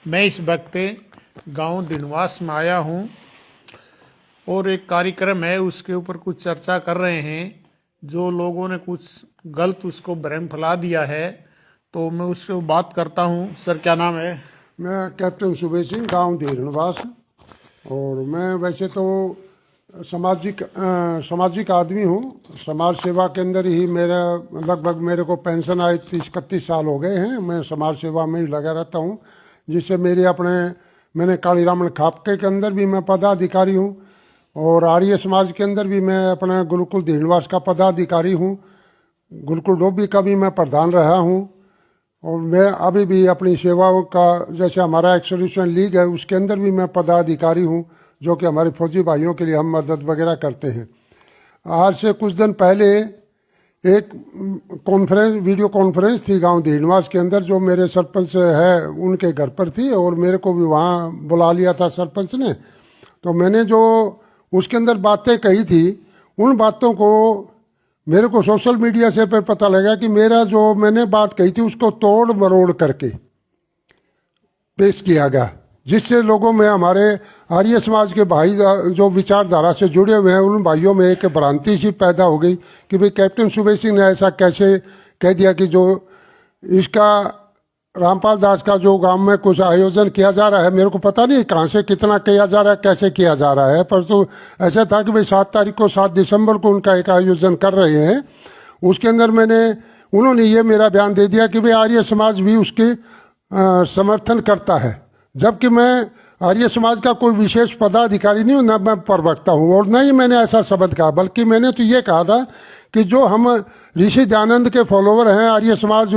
मैं इस वक्त गांव दिनवास में आया हूं और एक कार्यक्रम है, उसके ऊपर कुछ चर्चा कर रहे हैं। जो लोगों ने कुछ गलत उसको भ्रम फैला दिया है, तो मैं उससे बात करता हूं। सर क्या नाम है? मैं कैप्टन सुबेश सिंह, गांव दिनवास। और मैं वैसे तो सामाजिक आदमी हूँ। समाज सेवा के अंदर ही मेरा लगभग मेरे को पेंशन आए 30-31 साल हो गए हैं। मैं समाज सेवा में ही लगा रहता हूँ, जिससे मैंने काली रामन खापके के अंदर भी मैं पदाधिकारी हूँ और आर्य समाज के अंदर भी मैं अपना गुरुकुल दिनवास का पदाधिकारी हूँ। गुरुकुल डोबी का भी मैं प्रधान रहा हूँ और मैं अभी भी अपनी सेवाओं का, जैसे हमारा एक्सोल्यूशन लीग है, उसके अंदर भी मैं पदाधिकारी हूँ, जो कि हमारे फौजी भाइयों के लिए हम मदद वगैरह करते हैं। आज से कुछ दिन पहले एक वीडियो कॉन्फ्रेंस थी गांव दिनवास के अंदर, जो मेरे सरपंच है उनके घर पर थी और मेरे को भी वहाँ बुला लिया था सरपंच ने। तो मैंने जो उसके अंदर बातें कही थी, उन बातों को मेरे को सोशल मीडिया से पर पता लगा कि मेरा जो मैंने बात कही थी उसको तोड़ मरोड़ करके पेश किया गया, जिससे लोगों में, हमारे आर्य समाज के भाई जो विचारधारा से जुड़े हुए हैं, उन भाइयों में एक भ्रांति सी पैदा हो गई कि भाई कैप्टन सुबेश सिंह ने ऐसा कैसे कह दिया कि जो इसका रामपाल दास का जो गांव में कुछ आयोजन किया जा रहा है, मेरे को पता नहीं कहाँ से कितना किया जा रहा है, कैसे किया जा रहा है, पर तो ऐसा था कि भाई 7 दिसंबर को उनका एक आयोजन कर रहे हैं। उसके अंदर उन्होंने ये मेरा बयान दे दिया कि भाई आर्य समाज भी उसके समर्थन करता है, जबकि मैं आर्य समाज का कोई विशेष पदाधिकारी नहीं हूँ, न मैं प्रवक्ता हूँ और न ही मैंने ऐसा शब्द कहा, बल्कि मैंने तो ये कहा था कि जो हम ऋषि दयानंद के फॉलोवर हैं, आर्य समाज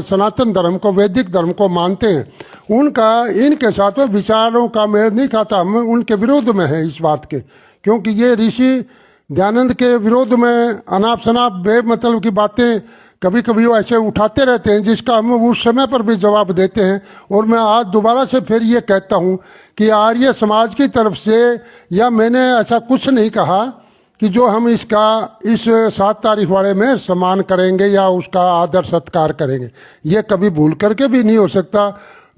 सनातन धर्म को, वैदिक धर्म को मानते हैं, उनका इनके साथ में विचारों का मेल नहीं खाता। हम उनके विरोध में हैं इस बात के, क्योंकि ये ऋषि दयानंद के विरोध में अनाप शनाप बेमतलब की बातें कभी कभी वो ऐसे उठाते रहते हैं, जिसका हम उस समय पर भी जवाब देते हैं। और मैं आज दोबारा से फिर ये कहता हूँ कि आर्य समाज की तरफ से, या मैंने ऐसा कुछ नहीं कहा कि जो हम इस 7 तारीख वाले में सम्मान करेंगे या उसका आदर सत्कार करेंगे, ये कभी भूल करके भी नहीं हो सकता।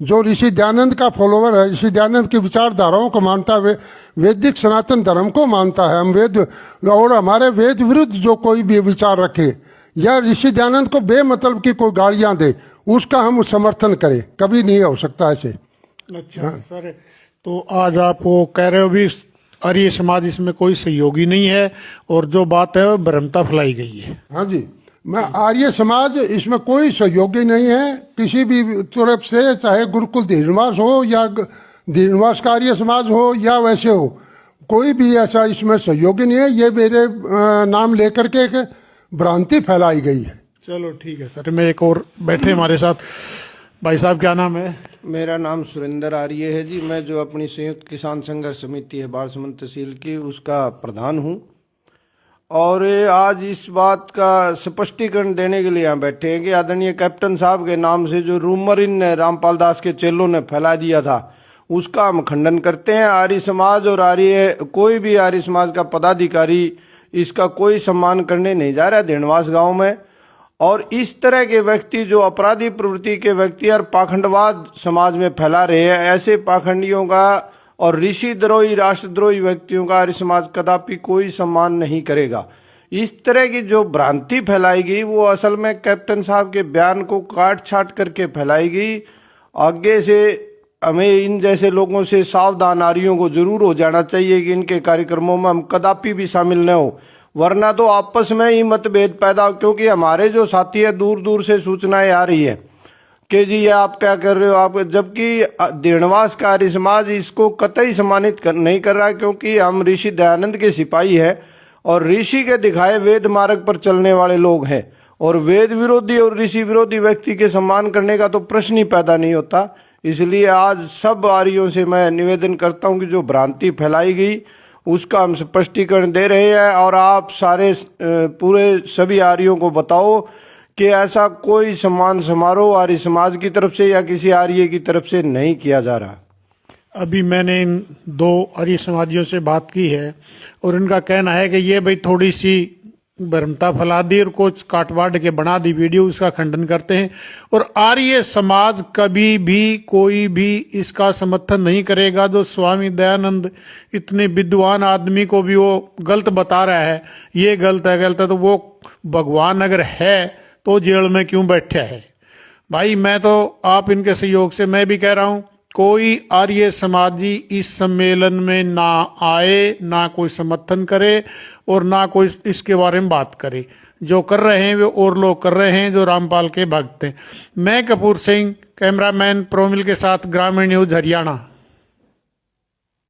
जो ऋषि दयानंद का फॉलोवर है, ऋषि दयानंद की विचारधाराओं को मानता है, वैदिक सनातन धर्म को मानता है, हम वेद और हमारे वेद विरुद्ध जो कोई भी विचार रखे या ऋषि दयानंद को बेमतलब की कोई गालियां दे, उसका हम समर्थन करें, कभी नहीं हो सकता ऐसे। अच्छा सर, तो आज आप वो कह रहे हो भी आर्य समाज इसमें कोई सहयोगी नहीं है और जो बात है वो भ्रमता फैलाई गई है। हाँ जी, मैं आर्य समाज इसमें कोई सहयोगी नहीं है किसी भी तरफ से, चाहे गुरुकुल दिनवास हो या दिनवास का आर्य समाज हो या वैसे हो, कोई भी ऐसा इसमें सहयोगी नहीं है। ये मेरे नाम लेकर के एक भ्रांति फैलाई गई है। चलो ठीक है सर। मैं एक और बैठे हमारे साथ भाई साहब, क्या नाम है? मेरा नाम सुरेंद्र आर्य है जी। मैं जो अपनी संयुक्त किसान संघर्ष समिति है बारसमंद तहसील की, उसका प्रधान हूँ। और आज इस बात का स्पष्टीकरण देने के लिए यहाँ बैठे हैं कि आदरणीय कैप्टन साहब के नाम से जो रूमर इन रामपाल दास के चेलों ने फैला दिया था, उसका हम खंडन करते हैं। आर्य समाज और कोई भी आर्य समाज का पदाधिकारी इसका कोई सम्मान करने नहीं जा रहा है दिनवास गांव में। और इस तरह के व्यक्ति जो अपराधी प्रवृत्ति के व्यक्ति और पाखंडवाद समाज में फैला रहे हैं, ऐसे पाखंडियों का और ऋषि द्रोही, राष्ट्रद्रोही व्यक्तियों का आर्य समाज कदापि कोई सम्मान नहीं करेगा। इस तरह की जो भ्रांति फैलाई गई, वो असल में कैप्टन साहब के बयान को काट छाट करके फैलाई गई। आगे से हमें इन जैसे लोगों से सावधान आर्यों को जरूर हो जाना चाहिए कि इनके कार्यक्रमों में हम कदापि भी शामिल न हो, वरना तो आपस में ही मतभेद पैदा। क्योंकि हमारे जो साथी है, दूर दूर से सूचनाएं आ रही है कि जी ये आप क्या कर रहे हो आप, जबकि दिनवास का आर्य समाज इसको कतई सम्मानित नहीं कर रहा, क्योंकि हम ऋषि दयानंद के सिपाही है और ऋषि के दिखाए वेद मार्ग पर चलने वाले लोग हैं। और वेद विरोधी और ऋषि विरोधी व्यक्ति के सम्मान करने का तो प्रश्न ही पैदा नहीं होता। इसलिए आज सब आर्यों से मैं निवेदन करता हूं कि जो भ्रांति फैलाई गई उसका हम स्पष्टीकरण दे रहे हैं। और आप सारे पूरे सभी आर्यों को बताओ कि ऐसा कोई सम्मान समारोह आर्य समाज की तरफ से या किसी आर्य की तरफ से नहीं किया जा रहा। अभी मैंने इन 2 आर्य समाजियों से बात की है और इनका कहना है कि ये भाई थोड़ी सी भ्रमता फैला दी और कुछ काटवाड़ के बना दी वीडियो, उसका खंडन करते हैं। और आर्य समाज कभी भी कोई भी इसका समर्थन नहीं करेगा। जो स्वामी दयानंद इतने विद्वान आदमी को भी वो गलत बता रहा है, ये गलत है गलत है, तो वो भगवान अगर है तो जेल में क्यों बैठा है? भाई मैं तो आप इनके सहयोग से मैं भी कह रहा हूं, कोई आर्य समाजी इस सम्मेलन में ना आए, ना कोई समर्थन करे और ना कोई इसके बारे में बात करे। जो कर रहे हैं वो और लोग कर रहे हैं जो रामपाल के भक्त हैं। मैं कपूर सिंह, कैमरामैन प्रोमिल के साथ, ग्रामीण न्यूज हरियाणा।